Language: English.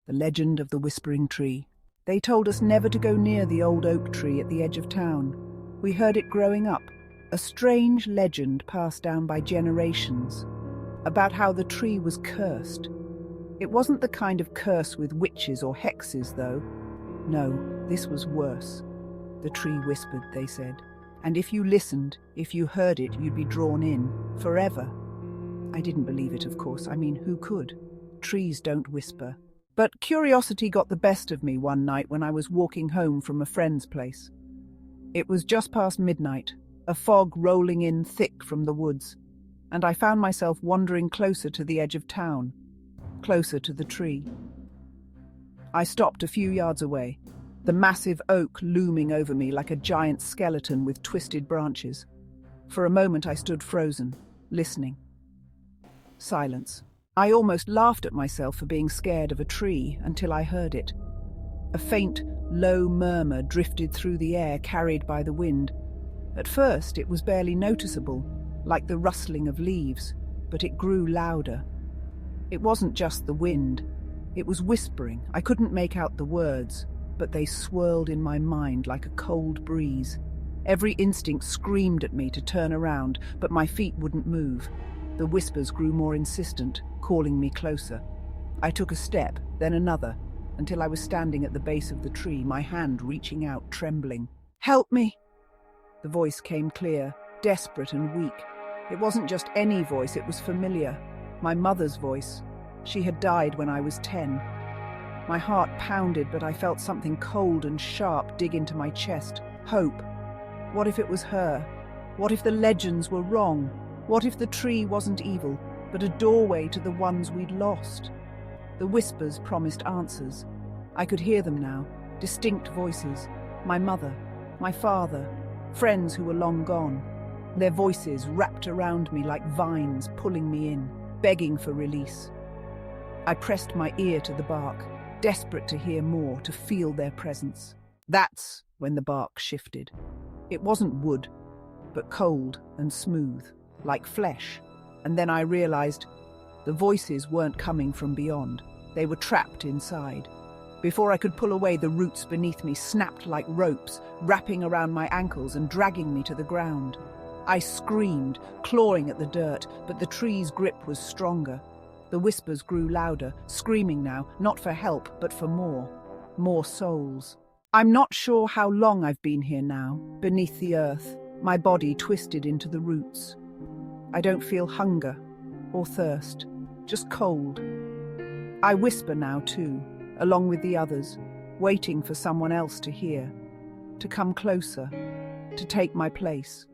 The legend of the Whispering Tree. They told us never to go near the old oak tree at the edge of town. We heard it growing up, a strange legend passed down by generations, about how the tree was cursed. It wasn't the kind of curse with witches or hexes, though. No, this was worse. The tree whispered, they said. And if you listened, if you heard it, you'd be drawn in, forever. I didn't believe it, of course. I mean, who could? Trees don't whisper. But curiosity got the best of me one night when I was walking home from a friend's place. It was just past midnight, a fog rolling in thick from the woods, and I found myself wandering closer to the edge of town, closer to the tree. I stopped a few yards away, the massive oak looming over me like a giant skeleton with twisted branches. For a moment I stood frozen, listening. Silence. I almost laughed at myself for being scared of a tree until I heard it. A faint, low murmur drifted through the air, carried by the wind. At first it was barely noticeable, like the rustling of leaves, but it grew louder. It wasn't just the wind. It was whispering. I couldn't make out the words, but they swirled in my mind like a cold breeze. Every instinct screamed at me to turn around, but my feet wouldn't move. The whispers grew more insistent, calling me closer. I took a step, then another, until I was standing at the base of the tree, my hand reaching out, trembling. "Help me!" The voice came clear, desperate and weak. It wasn't just any voice, it was familiar. My mother's voice. She had died when I was 10. My heart pounded, but I felt something cold and sharp dig into my chest. Hope. What if it was her? What if the legends were wrong? What if the tree wasn't evil, but a doorway to the ones we'd lost? The whispers promised answers. I could hear them now, distinct voices. My mother, my father, friends who were long gone. Their voices wrapped around me like vines, pulling me in, begging for release. I pressed my ear to the bark, desperate to hear more, to feel their presence. That's when the bark shifted. It wasn't wood, but cold and smooth, like flesh. And then I realized the voices weren't coming from beyond. They were trapped inside. Before I could pull away, the roots beneath me snapped like ropes, wrapping around my ankles and dragging me to the ground. I screamed, clawing at the dirt, but the tree's grip was stronger. The whispers grew louder, screaming now, not for help, but for more souls. I'm not sure how long I've been here now, beneath the earth, my body twisted into the roots. I don't feel hunger or thirst, just cold. I whisper now too, along with the others, waiting for someone else to hear, to come closer, to take my place.